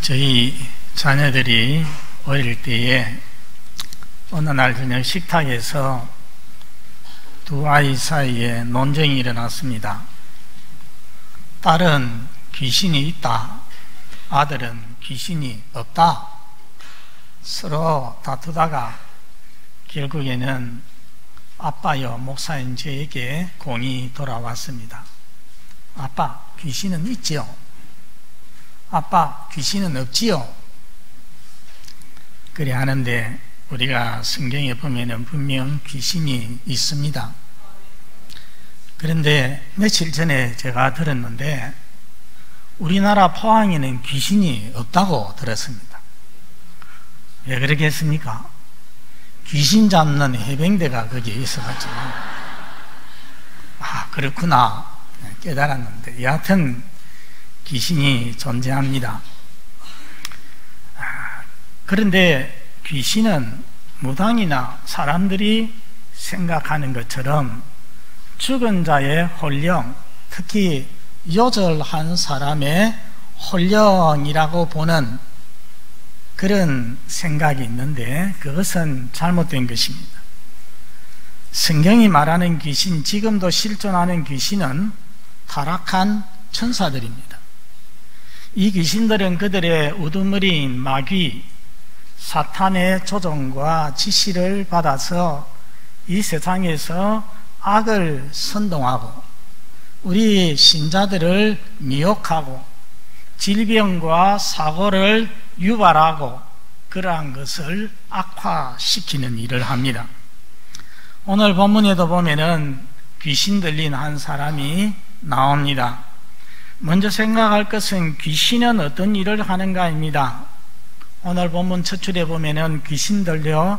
저희 자녀들이 어릴 때에 어느 날 저녁 식탁에서 두 아이 사이에 논쟁이 일어났습니다. 딸은 귀신이 있다, 아들은 귀신이 없다. 서로 다투다가 결국에는 아빠여 목사인 저에게 공이 돌아왔습니다. 아빠, 귀신은 있지요? 아빠, 귀신은 없지요? 그래 하는데 우리가 성경에 보면은 분명 귀신이 있습니다. 그런데 며칠 전에 제가 들었는데 우리나라 포항에는 귀신이 없다고 들었습니다. 왜 그러겠습니까? 귀신 잡는 해병대가 거기에 있어가지고 그렇구나 깨달았는데 여하튼 귀신이 존재합니다. 그런데 귀신은 무당이나 사람들이 생각하는 것처럼 죽은 자의 혼령, 특히 요절한 사람의 혼령이라고 보는 그런 생각이 있는데 그것은 잘못된 것입니다. 성경이 말하는 귀신, 지금도 실존하는 귀신은 타락한 천사들입니다. 이 귀신들은 그들의 우두머리인 마귀, 사탄의 조종과 지시를 받아서 이 세상에서 악을 선동하고 우리 신자들을 미혹하고 질병과 사고를 유발하고 그러한 것을 악화시키는 일을 합니다. 오늘 본문에도 보면은 귀신 들린 한 사람이 나옵니다. 먼저 생각할 것은 귀신은 어떤 일을 하는가입니다. 오늘 본문 첫 줄에 보면은 귀신 들려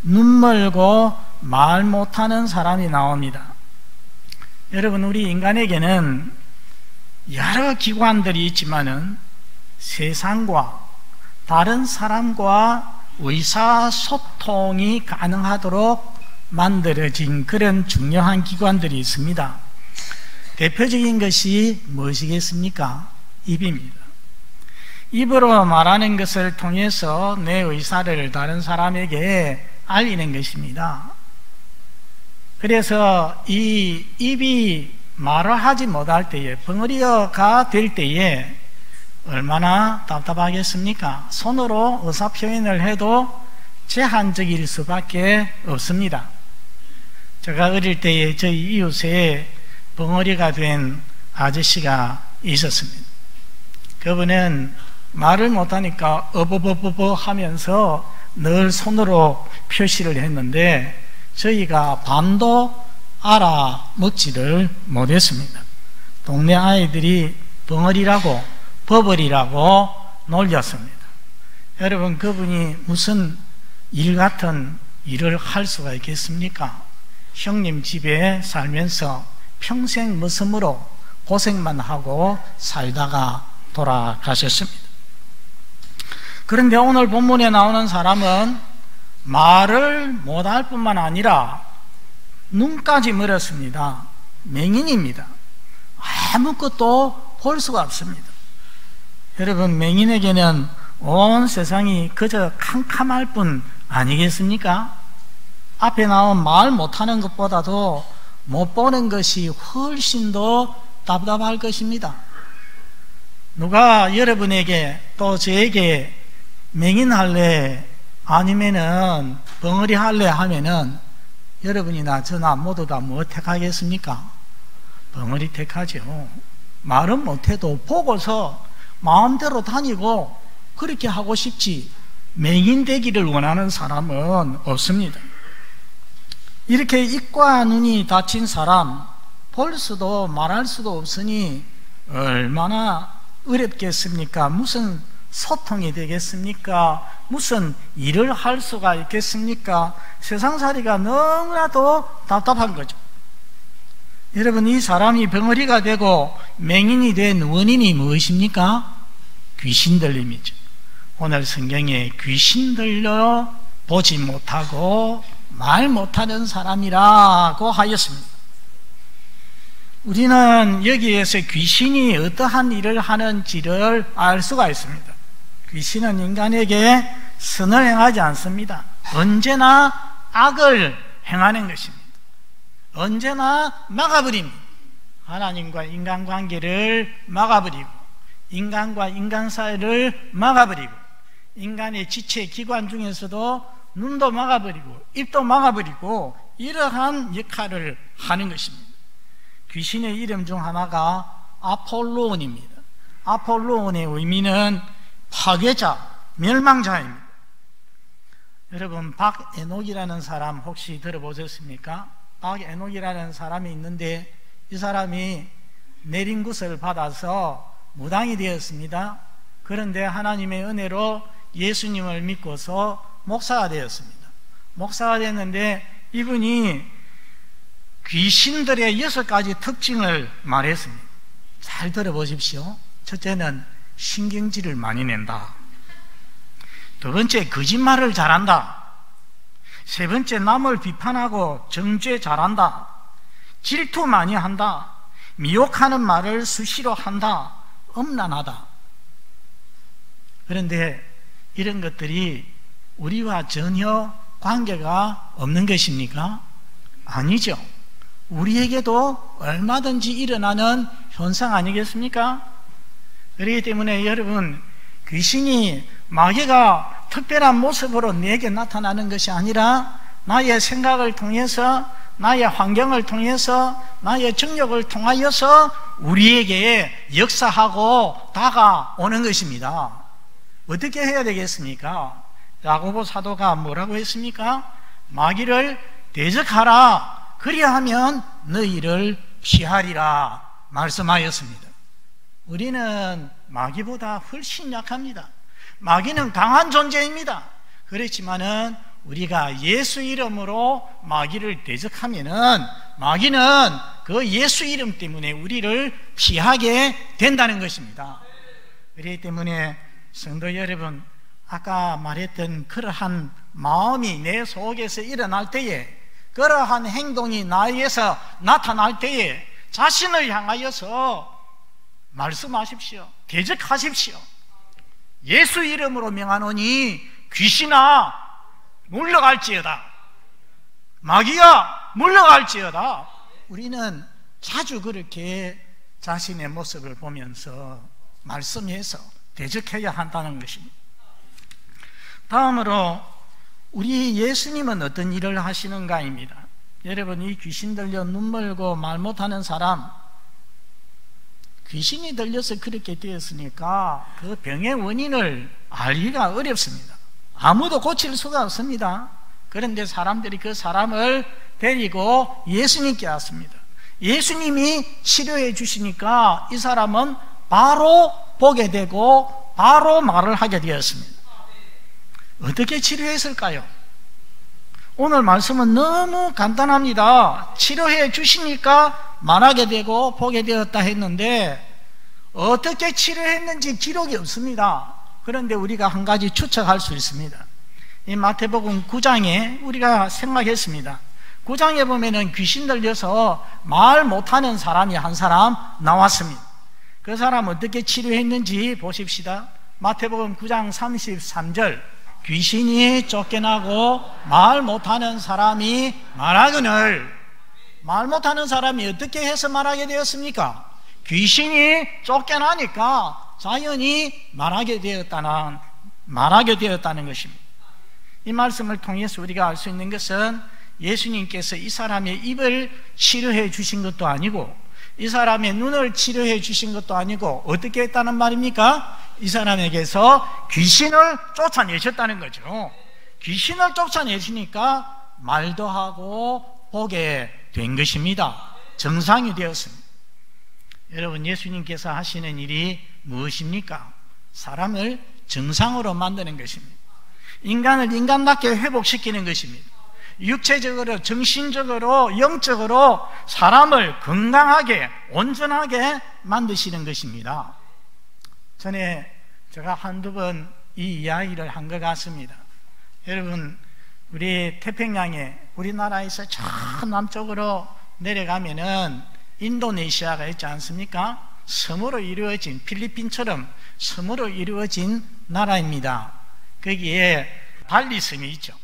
눈 멀고 말 못하는 사람이 나옵니다. 여러분, 우리 인간에게는 여러 기관들이 있지만은 세상과 다른 사람과 의사소통이 가능하도록 만들어진 그런 중요한 기관들이 있습니다. 대표적인 것이 무엇이겠습니까? 입입니다. 입으로 말하는 것을 통해서 내 의사를 다른 사람에게 알리는 것입니다. 그래서 이 입이 말을 하지 못할 때에, 벙어리가 될 때에 얼마나 답답하겠습니까? 손으로 의사표현을 해도 제한적일 수밖에 없습니다. 제가 어릴 때에 저희 이웃에 벙어리가 된 아저씨가 있었습니다. 그분은 말을 못하니까 어버버버버 하면서 늘 손으로 표시를 했는데 저희가 밤도 알아먹지를 못했습니다. 동네 아이들이 벙어리라고 버버리라고 놀렸습니다. 여러분, 그분이 무슨 일 같은 일을 할 수가 있겠습니까? 형님 집에 살면서 평생 머슴으로 고생만 하고 살다가 돌아가셨습니다. 그런데 오늘 본문에 나오는 사람은 말을 못할 뿐만 아니라 눈까지 멀었습니다. 맹인입니다. 아무것도 볼 수가 없습니다. 여러분, 맹인에게는 온 세상이 그저 캄캄할 뿐 아니겠습니까? 앞에 나온 말 못하는 것보다도 못 보는 것이 훨씬 더 답답할 것입니다. 누가 여러분에게 또 저에게 맹인 할래 아니면은 벙어리 할래 하면은 여러분이나 저나 모두 다 뭐 택하겠습니까? 벙어리 택하죠. 말은 못해도 보고서 마음대로 다니고 그렇게 하고 싶지 맹인 되기를 원하는 사람은 없습니다. 이렇게 입과 눈이 닫힌 사람, 볼 수도 말할 수도 없으니 얼마나 어렵겠습니까? 무슨 소통이 되겠습니까? 무슨 일을 할 수가 있겠습니까? 세상살이가 너무나도 답답한 거죠. 여러분, 이 사람이 벙어리가 되고 맹인이 된 원인이 무엇입니까? 귀신 들림이죠. 오늘 성경에 귀신 들려 보지 못하고 말 못하는 사람이라고 하였습니다. 우리는 여기에서 귀신이 어떠한 일을 하는지를 알 수가 있습니다. 귀신은 인간에게 선을 행하지 않습니다. 언제나 악을 행하는 것입니다. 언제나 막아버립니다. 하나님과 인간관계를 막아버리고, 인간과 인간 사이를 막아버리고, 인간의 지체 기관 중에서도 눈도 막아버리고 입도 막아버리고, 이러한 역할을 하는 것입니다. 귀신의 이름 중 하나가 아폴로온입니다. 아폴로온의 의미는 파괴자, 멸망자입니다. 여러분, 박에녹이라는 사람 혹시 들어보셨습니까? 박에녹이라는 사람이 있는데, 이 사람이 내린 굿을 받아서 무당이 되었습니다. 그런데 하나님의 은혜로 예수님을 믿고서 목사가 되었습니다. 목사가 됐는데 이분이 귀신들의 6가지 특징을 말했습니다. 잘 들어보십시오. 첫째는 신경질을 많이 낸다. 두 번째, 거짓말을 잘한다. 세 번째, 남을 비판하고 정죄 잘한다. 질투 많이 한다. 미혹하는 말을 수시로 한다. 엄란하다. 그런데 이런 것들이 우리와 전혀 관계가 없는 것입니까? 아니죠. 우리에게도 얼마든지 일어나는 현상 아니겠습니까? 그렇기 때문에 여러분, 귀신이, 마귀가 특별한 모습으로 내게 나타나는 것이 아니라 나의 생각을 통해서, 나의 환경을 통해서, 나의 정력을 통하여서 우리에게 역사하고 다가오는 것입니다. 어떻게 해야 되겠습니까? 야고보 사도가 뭐라고 했습니까? 마귀를 대적하라. 그리하면 너희를 피하리라 말씀하였습니다. 우리는 마귀보다 훨씬 약합니다. 마귀는 강한 존재입니다. 그렇지만은 우리가 예수 이름으로 마귀를 대적하면은 마귀는 그 예수 이름 때문에 우리를 피하게 된다는 것입니다. 그렇기 때문에 성도 여러분, 아까 말했던 그러한 마음이 내 속에서 일어날 때에, 그러한 행동이 나에게서 나타날 때에 자신을 향하여서 말씀하십시오. 대적하십시오. 예수 이름으로 명하노니 귀신아 물러갈지어다. 마귀야 물러갈지어다. 우리는 자주 그렇게 자신의 모습을 보면서 말씀해서 대적해야 한다는 것입니다. 다음으로 우리 예수님은 어떤 일을 하시는가입니다. 여러분, 이 귀신 들려 눈 멀고 말 못하는 사람, 귀신이 들려서 그렇게 되었으니까 그 병의 원인을 알기가 어렵습니다. 아무도 고칠 수가 없습니다. 그런데 사람들이 그 사람을 데리고 예수님께 왔습니다. 예수님이 치료해 주시니까 이 사람은 바로 보게 되고 바로 말을 하게 되었습니다. 어떻게 치료했을까요? 오늘 말씀은 너무 간단합니다. 치료해 주시니까 말하게 되고 보게 되었다 했는데 어떻게 치료했는지 기록이 없습니다. 그런데 우리가 한 가지 추측할 수 있습니다. 이 마태복음 9장에 우리가 생각했습니다. 9장에 보면은 귀신 들려서 말 못하는 사람이 한 사람 나왔습니다. 그 사람 어떻게 치료했는지 보십시다. 마태복음 9장 33절, 귀신이 쫓겨나고 말 못하는 사람이 말하거늘. 말 못하는 사람이 어떻게 해서 말하게 되었습니까? 귀신이 쫓겨나니까 자연히 말하게 되었다는 것입니다. 이 말씀을 통해서 우리가 알 수 있는 것은 예수님께서 이 사람의 입을 치료해 주신 것도 아니고 이 사람의 눈을 치료해 주신 것도 아니고 어떻게 했다는 말입니까? 이 사람에게서 귀신을 쫓아내셨다는 거죠. 귀신을 쫓아내시니까 말도 하고 보게 된 것입니다. 정상이 되었습니다. 여러분, 예수님께서 하시는 일이 무엇입니까? 사람을 정상으로 만드는 것입니다. 인간을 인간답게 회복시키는 것입니다. 육체적으로, 정신적으로, 영적으로 사람을 건강하게, 온전하게 만드시는 것입니다. 전에 제가 한두 번 이 이야기를 한 것 같습니다. 여러분, 우리 태평양에, 우리나라에서 저 남쪽으로 내려가면은 인도네시아가 있지 않습니까? 섬으로 이루어진, 필리핀처럼 섬으로 이루어진 나라입니다. 거기에 발리섬이 있죠.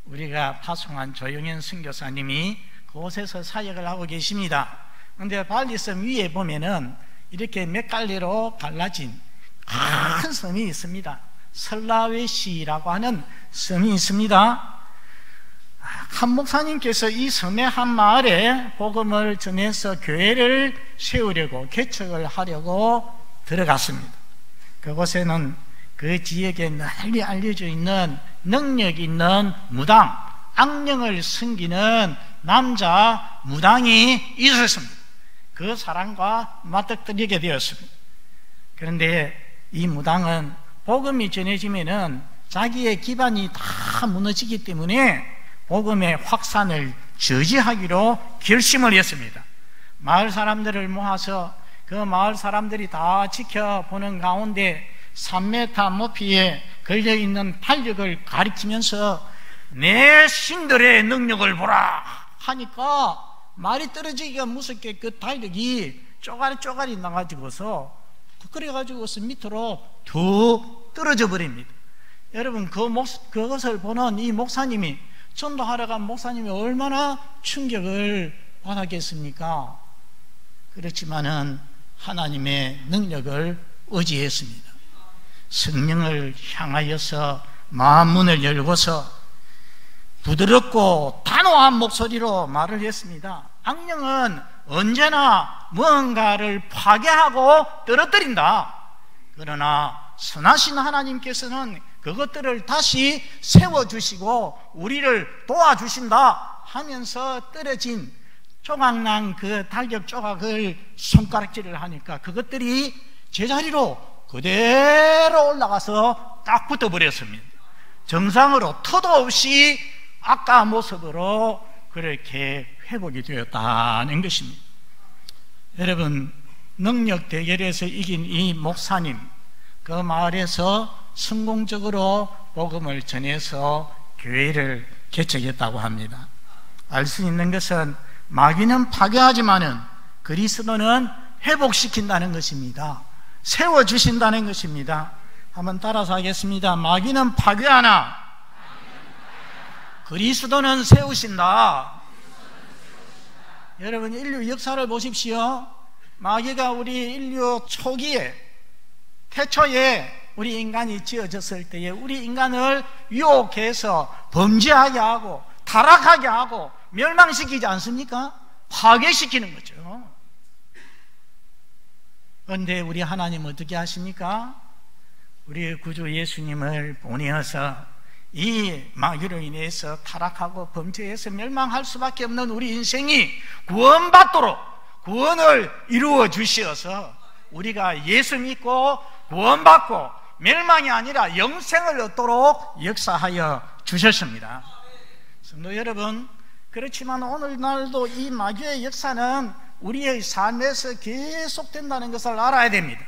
우리가 파송한 조영현 선교사님이 그곳에서 사역을 하고 계십니다. 그런데 발리섬 위에 보면은 이렇게 몇 갈래로 갈라진 큰 섬이 있습니다. 설라웨시라고 하는 섬이 있습니다. 한 목사님께서 이 섬의 한 마을에 복음을 전해서 교회를 세우려고, 개척을 하려고 들어갔습니다. 그곳에는 그 지역에 널리 알려져 있는 능력 있는 무당, 악령을 섬기는 남자 무당이 있었습니다. 그 사람과 맞닥뜨리게 되었습니다. 그런데 이 무당은 복음이 전해지면은 자기의 기반이 다 무너지기 때문에 복음의 확산을 저지하기로 결심을 했습니다. 마을 사람들을 모아서 그 마을 사람들이 다 지켜보는 가운데 3m 높이에 걸려있는 달력을 가리키면서 내 신들의 능력을 보라 하니까 말이 떨어지기가 무섭게 그 달력이 쪼가리 나가지고서 그래가지고서 밑으로 툭 떨어져 버립니다. 여러분, 그것을 보는 이 목사님이, 전도하러 간 목사님이 얼마나 충격을 받았겠습니까? 그렇지만은 하나님의 능력을 의지했습니다. 성령을 향하여서 마음문을 열고서 부드럽고 단호한 목소리로 말을 했습니다. 악령은 언제나 무언가를 파괴하고 떨어뜨린다. 그러나 선하신 하나님께서는 그것들을 다시 세워주시고 우리를 도와주신다 하면서 떨어진 조각난 그 달력 조각을 손가락질을 하니까 그것들이 제자리로 그대로 올라가서 딱 붙어버렸습니다. 정상으로 터도 없이 아까 모습으로 그렇게 회복이 되었다는 것입니다. 여러분, 능력 대결에서 이긴 이 목사님, 그 마을에서 성공적으로 복음을 전해서 교회를 개척했다고 합니다. 알 수 있는 것은 마귀는 파괴하지만은 그리스도는 회복시킨다는 것입니다. 세워주신다는 것입니다. 한번 따라서 하겠습니다. 마귀는 파괴하나 그리스도는 세우신다. 여러분, 인류 역사를 보십시오. 마귀가 우리 인류 초기에, 태초에 우리 인간이 지어졌을 때에 우리 인간을 유혹해서 범죄하게 하고 타락하게 하고 멸망시키지 않습니까? 파괴시키는 거죠. 그런데 우리 하나님 어떻게 하십니까? 우리 구주 예수님을 보내어서 이 마귀로 인해서 타락하고 범죄해서 멸망할 수밖에 없는 우리 인생이 구원받도록 구원을 이루어 주시어서 우리가 예수 믿고 구원받고 멸망이 아니라 영생을 얻도록 역사하여 주셨습니다. 성도 여러분, 그렇지만 오늘날도 이 마귀의 역사는 우리의 삶에서 계속된다는 것을 알아야 됩니다.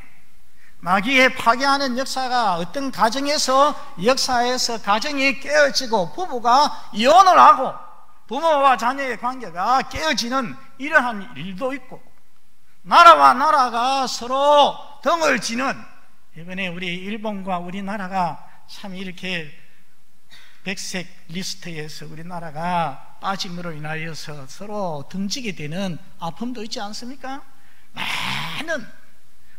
마귀의 파괴하는 역사가 어떤 가정에서 역사에서 가정이 깨어지고 부부가 이혼을 하고 부모와 자녀의 관계가 깨어지는 이러한 일도 있고, 나라와 나라가 서로 등을 지는, 이번에 우리 일본과 우리나라가 참 이렇게 백색 리스트에서 우리나라가 빠짐으로 인하여서 서로 등지게 되는 아픔도 있지 않습니까? 많은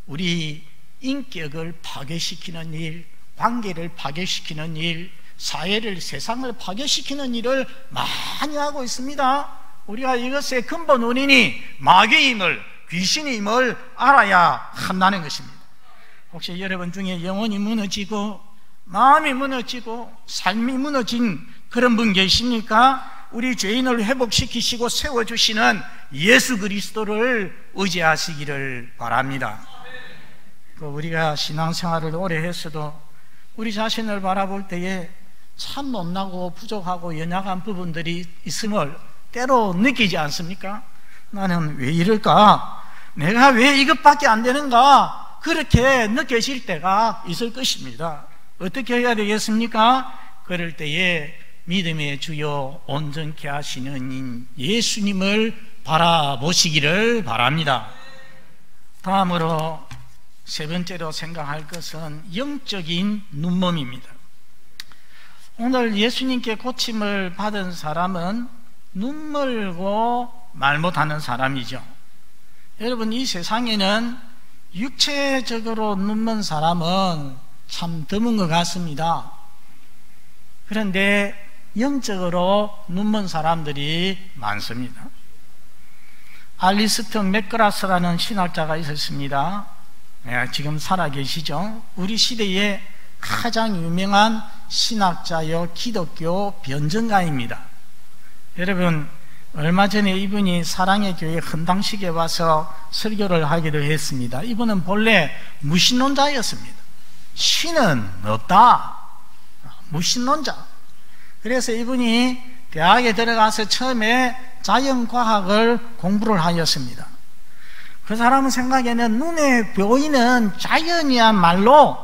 우리 인격을 파괴시키는 일, 관계를 파괴시키는 일, 사회를, 세상을 파괴시키는 일을 많이 하고 있습니다. 우리가 이것의 근본 원인이 마귀임을, 귀신임을 알아야 한다는 것입니다. 혹시 여러분 중에 영혼이 무너지고 마음이 무너지고 삶이 무너진 그런 분 계십니까? 우리 죄인을 회복시키시고 세워주시는 예수 그리스도를 의지하시기를 바랍니다. 우리가 신앙생활을 오래 했어도 우리 자신을 바라볼 때에 참 못나고 부족하고 연약한 부분들이 있음을 때로 느끼지 않습니까? 나는 왜 이럴까? 내가 왜 이것밖에 안 되는가? 그렇게 느껴질 때가 있을 것입니다. 어떻게 해야 되겠습니까? 그럴 때에 믿음의 주요 온전케 하시는 예수님을 바라보시기를 바랍니다. 다음으로 세 번째로 생각할 것은 영적인 눈먼입니다. 오늘 예수님께 고침을 받은 사람은 눈멀고 말 못하는 사람이죠. 여러분, 이 세상에는 육체적으로 눈먼 사람은 참 드문 것 같습니다. 그런데 영적으로 눈먼 사람들이 많습니다. 알리스턴 맥그라스라는 신학자가 있었습니다. 지금 살아계시죠. 우리 시대에 가장 유명한 신학자요 기독교 변증가입니다. 여러분, 얼마 전에 이분이 사랑의 교회 헌당식에 와서 설교를 하기도 했습니다. 이분은 본래 무신론자였습니다. 신은 없다, 무신론자. 그래서 이분이 대학에 들어가서 처음에 자연과학을 공부를 하였습니다. 그 사람 생각에는 눈에 보이는 자연이야말로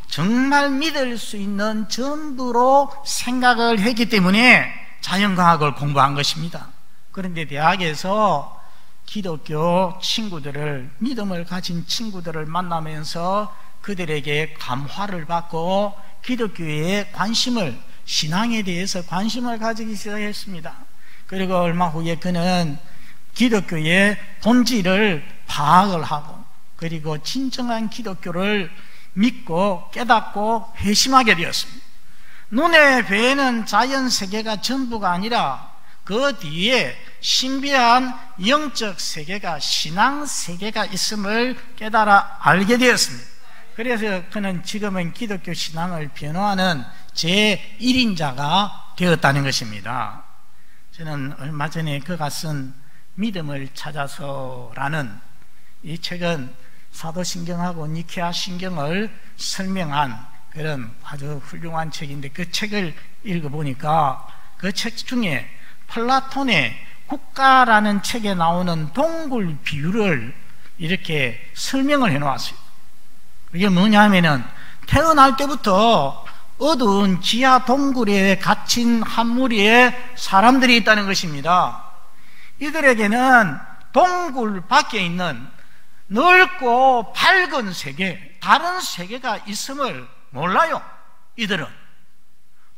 정말 믿을 수 있는 전부로 생각을 했기 때문에 자연과학을 공부한 것입니다. 그런데 대학에서 기독교 친구들을, 믿음을 가진 친구들을 만나면서 그들에게 감화를 받고 기독교에 관심을, 신앙에 대해서 관심을 가지기 시작했습니다. 그리고 얼마 후에 그는 기독교의 본질을 파악을 하고, 그리고 진정한 기독교를 믿고 깨닫고 회심하게 되었습니다. 눈에 보이는 자연 세계가 전부가 아니라 그 뒤에 신비한 영적 세계가, 신앙 세계가 있음을 깨달아 알게 되었습니다. 그래서 그는 지금은 기독교 신앙을 변호하는 제1인자가 되었다는 것입니다. 저는 얼마 전에 그가 쓴 믿음을 찾아서라는 이 책은 사도신경하고 니케아 신경을 설명한 그런 아주 훌륭한 책인데, 그 책을 읽어보니까 그 책 중에 플라톤의 국가라는 책에 나오는 동굴 비유를 이렇게 설명을 해놓았어요. 이게 뭐냐 하면은 태어날 때부터 어두운 지하 동굴에 갇힌 한 무리의 사람들이 있다는 것입니다. 이들에게는 동굴 밖에 있는 넓고 밝은 세계, 다른 세계가 있음을 몰라요. 이들은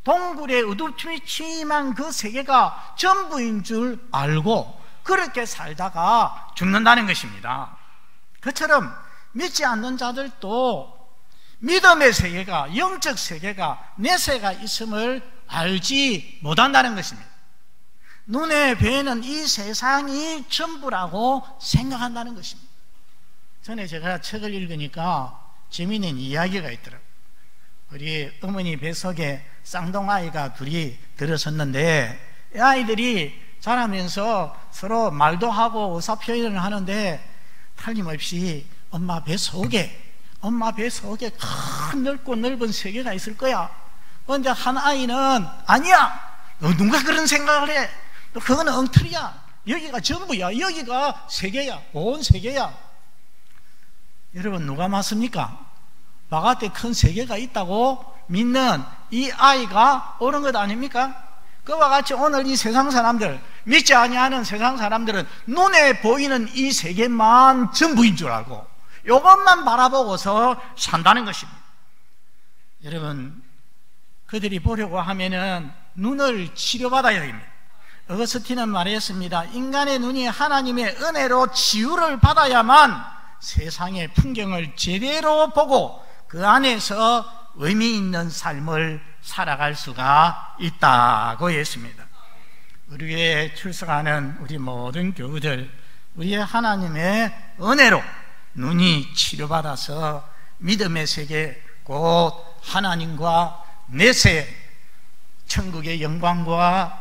동굴에 어두침침한 그 세계가 전부인 줄 알고 그렇게 살다가 죽는다는 것입니다. 그처럼 믿지 않는 자들도 믿음의 세계가, 영적 세계가, 내세가 있음을 알지 못한다는 것입니다. 눈에 보이는 이 세상이 전부라고 생각한다는 것입니다. 전에 제가 책을 읽으니까 재미있는 이야기가 있더라고요. 우리 어머니 뱃속에 쌍둥아이가 둘이 들어섰는데, 이 아이들이 자라면서 서로 말도 하고 의사표현을 하는데 틀림없이 엄마 뱃속에 큰 넓고 넓은 세계가 있을 거야. 그런데 한 아이는 아니야, 누가 그런 생각을 해? 그거는 엉터리야. 여기가 전부야. 여기가 세계야. 온 세계야. 여러분, 누가 맞습니까? 바깥에 큰 세계가 있다고 믿는 이 아이가 옳은 것 아닙니까? 그와 같이 오늘 이 세상 사람들, 믿지 아니하는 세상 사람들은 눈에 보이는 이 세계만 전부인 줄 알고 이것만 바라보고서 산다는 것입니다. 여러분, 그들이 보려고 하면은 눈을 치료받아야 됩니다. 어거스틴은 말했습니다. 인간의 눈이 하나님의 은혜로 치유를 받아야만 세상의 풍경을 제대로 보고 그 안에서 의미 있는 삶을 살아갈 수가 있다고 했습니다. 우리 교회에 출석하는 우리 모든 교우들, 우리의 하나님의 은혜로 눈이 치료받아서 믿음의 세계, 곧 하나님과 내세, 천국의 영광과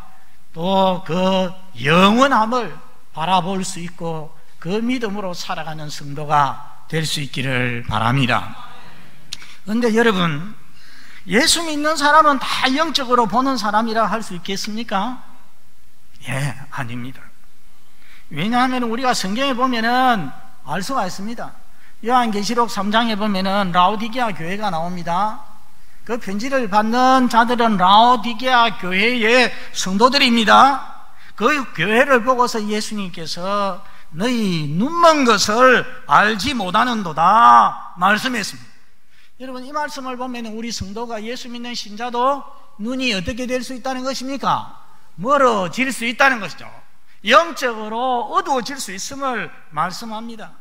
또 그 영원함을 바라볼 수 있고 그 믿음으로 살아가는 성도가 될 수 있기를 바랍니다. 그런데 여러분, 예수 믿는 사람은 다 영적으로 보는 사람이라 할 수 있겠습니까? 예, 아닙니다. 왜냐하면 우리가 성경에 보면은 알 수가 있습니다. 요한계시록 3장에 보면은 라오디게아 교회가 나옵니다. 그 편지를 받는 자들은 라오디게아 교회의 성도들입니다. 그 교회를 보고서 예수님께서 너희 눈먼 것을 알지 못하는도다 말씀했습니다. 여러분, 이 말씀을 보면 우리 성도가 예수 믿는 신자도 눈이 어떻게 될 수 있다는 것입니까? 멀어질 수 있다는 것이죠. 영적으로 어두워질 수 있음을 말씀합니다.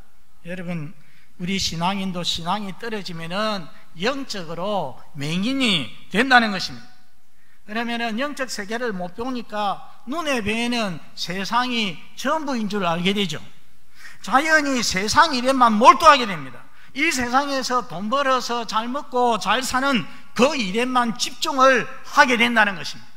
여러분, 우리 신앙인도 신앙이 떨어지면은 영적으로 맹인이 된다는 것입니다. 그러면은 영적 세계를 못 보니까 눈에 보이는 세상이 전부인 줄 알게 되죠. 자연히 세상 일에만 몰두하게 됩니다. 이 세상에서 돈 벌어서 잘 먹고 잘 사는 그 일에만 집중을 하게 된다는 것입니다.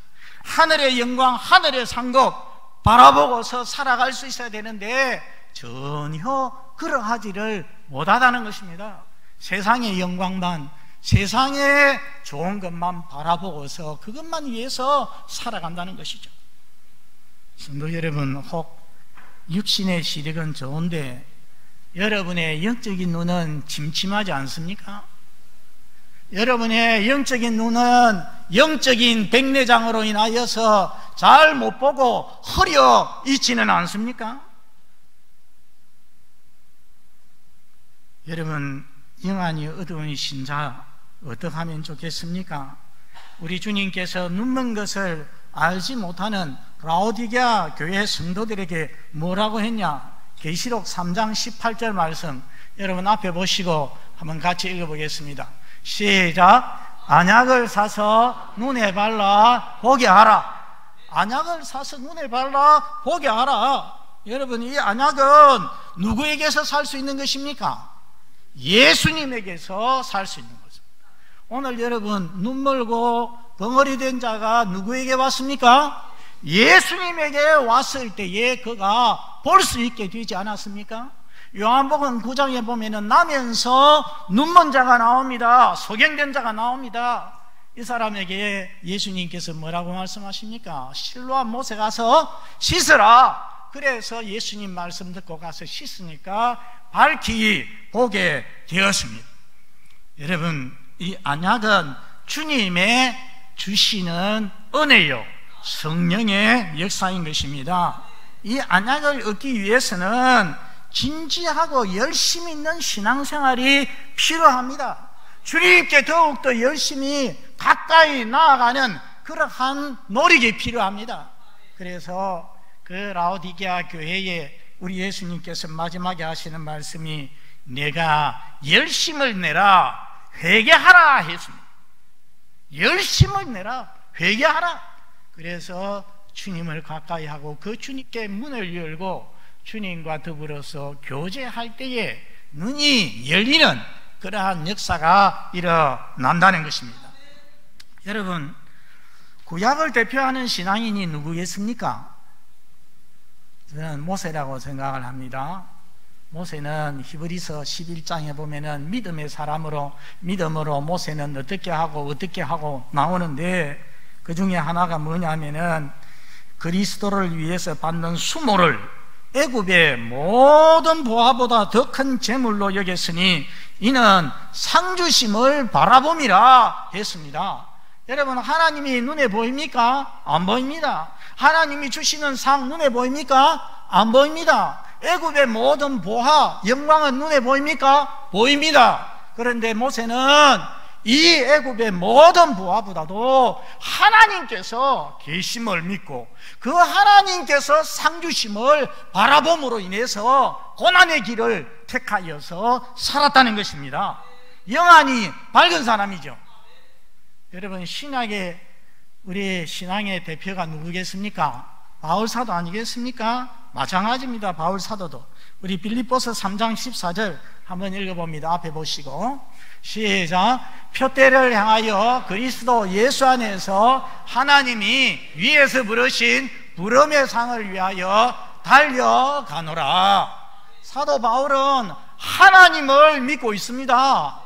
하늘의 영광, 하늘의 상급 바라보고서 살아갈 수 있어야 되는데 전혀 그러하지를 못하다는 것입니다. 세상의 영광만, 세상의 좋은 것만 바라보고서 그것만 위해서 살아간다는 것이죠. 성도 여러분, 혹 육신의 시력은 좋은데 여러분의 영적인 눈은 침침하지 않습니까? 여러분의 영적인 눈은 영적인 백내장으로 인하여서 잘 못 보고 흐려 있지는 않습니까? 여러분, 영안이 어두운 신자 어떻게 하면 좋겠습니까? 우리 주님께서 눈먼 것을 알지 못하는 라오디게아 교회 성도들에게 뭐라고 했냐? 계시록 3장 18절 말씀 여러분 앞에 보시고 한번 같이 읽어보겠습니다. 시작. 안약을 사서 눈에 발라 보게 하라. 안약을 사서 눈에 발라 보게 하라. 여러분, 이 안약은 누구에게서 살 수 있는 것입니까? 예수님에게서 살 수 있는 거죠. 오늘 여러분, 눈멀고 벙어리 된 자가 누구에게 왔습니까? 예수님에게 왔을 때에 그가 볼 수 있게 되지 않았습니까? 요한복음 9장에 보면은 나면서 눈먼 자가 나옵니다. 소경된 자가 나옵니다. 이 사람에게 예수님께서 뭐라고 말씀하십니까? 실로암 못에 가서 씻으라. 그래서 예수님 말씀 듣고 가서 씻으니까 밝히 보게 되었습니다. 여러분, 이 안약은 주님의 주시는 은혜요, 성령의 역사인 것입니다. 이 안약을 얻기 위해서는 진지하고 열심히 있는 신앙생활이 필요합니다. 주님께 더욱더 열심히 가까이 나아가는 그러한 노력이 필요합니다. 그래서 그 라오디게아 교회에 우리 예수님께서 마지막에 하시는 말씀이 내가 열심을 내라 회개하라 했습니다. 열심을 내라 회개하라. 그래서 주님을 가까이 하고 그 주님께 문을 열고 주님과 더불어서 교제할 때에 눈이 열리는 그러한 역사가 일어난다는 것입니다. 여러분, 구약을 대표하는 신앙인이 누구겠습니까? 저는 모세라고 생각을 합니다. 모세는 히브리서 11장에 보면은 믿음의 사람으로, 믿음으로 모세는 어떻게 하고 나오는데 그 중에 하나가 뭐냐면은 그리스도를 위해서 받는 수모를 애굽의 모든 보화보다 더 큰 재물로 여겼으니 이는 상주심을 바라봄이라 했습니다. 여러분, 하나님이 눈에 보입니까? 안 보입니다. 하나님이 주시는 상 눈에 보입니까? 안 보입니다. 애굽의 모든 보화, 영광은 눈에 보입니까? 보입니다. 그런데 모세는 이 애굽의 모든 보화보다도 하나님께서 계심을 믿고 그 하나님께서 상주심을 바라봄으로 인해서 고난의 길을 택하여서 살았다는 것입니다. 영안이 밝은 사람이죠. 여러분, 신약의 우리 신앙의 대표가 누구겠습니까? 바울 사도 아니겠습니까? 마찬가지입니다. 바울 사도도. 우리 빌립보서 3장 14절 한번 읽어봅니다. 앞에 보시고 시작. 표대를 향하여 그리스도 예수 안에서 하나님이 위에서 부르신 부름의 상을 위하여 달려가노라. 사도 바울은 하나님을 믿고 있습니다.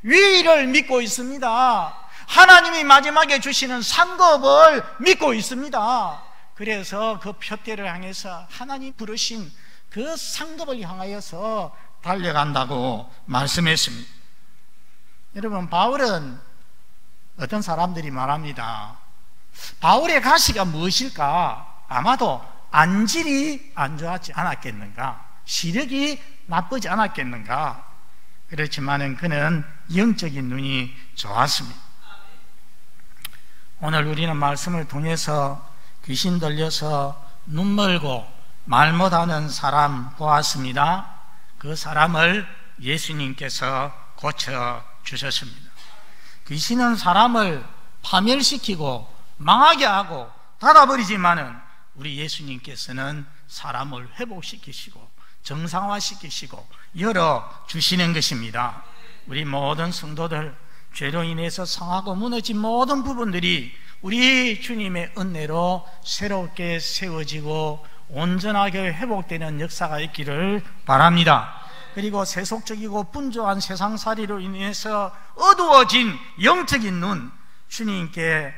위를 믿고 있습니다. 하나님이 마지막에 주시는 상급을 믿고 있습니다. 그래서 그 표대를 향해서 하나님 부르신 그 상급을 향하여서 달려간다고 말씀했습니다. 여러분, 바울은 어떤 사람들이 말합니다. 바울의 가시가 무엇일까? 아마도 안질이 안 좋았지 않았겠는가? 시력이 나쁘지 않았겠는가? 그렇지만은 그는 영적인 눈이 좋았습니다. 오늘 우리는 말씀을 통해서 귀신 들려서 눈 멀고 말 못하는 사람 보았습니다. 그 사람을 예수님께서 고쳐주셨습니다. 귀신은 사람을 파멸시키고 망하게 하고 닫아버리지만은 우리 예수님께서는 사람을 회복시키시고 정상화시키시고 열어주시는 것입니다. 우리 모든 성도들, 죄로 인해서 상하고 무너진 모든 부분들이 우리 주님의 은혜로 새롭게 세워지고 온전하게 회복되는 역사가 있기를 바랍니다. 그리고 세속적이고 분주한 세상살이로 인해서 어두워진 영적인 눈, 주님께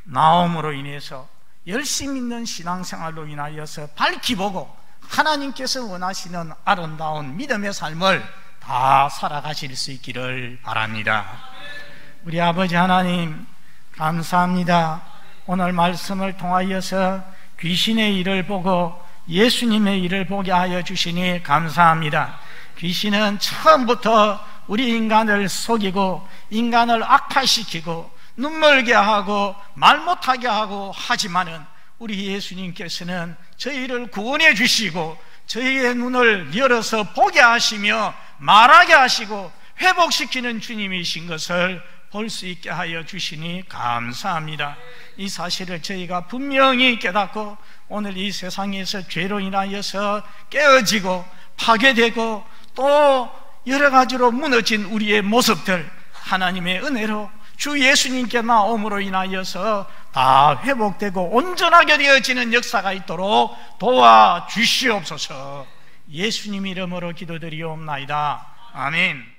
나옴으로 인해서 열심히 있는 신앙생활로 인하여서 밝히 보고 하나님께서 원하시는 아름다운 믿음의 삶을 다 살아가실 수 있기를 바랍니다. 우리 아버지 하나님 감사합니다. 오늘 말씀을 통하여서 귀신의 일을 보고 예수님의 일을 보게 하여 주시니 감사합니다. 귀신은 처음부터 우리 인간을 속이고 인간을 악화시키고 눈멀게 하고 말 못하게 하고 하지만은 우리 예수님께서는 저희를 구원해 주시고 저희의 눈을 열어서 보게 하시며 말하게 하시고 회복시키는 주님이신 것을 볼 수 있게 하여 주시니 감사합니다. 이 사실을 저희가 분명히 깨닫고 오늘 이 세상에서 죄로 인하여서 깨어지고 파괴되고 또 여러 가지로 무너진 우리의 모습들 하나님의 은혜로 주 예수님께 나옴으로 인하여서 다 회복되고 온전하게 되어지는 역사가 있도록 도와주시옵소서. 예수님 이름으로 기도드리옵나이다. 아멘.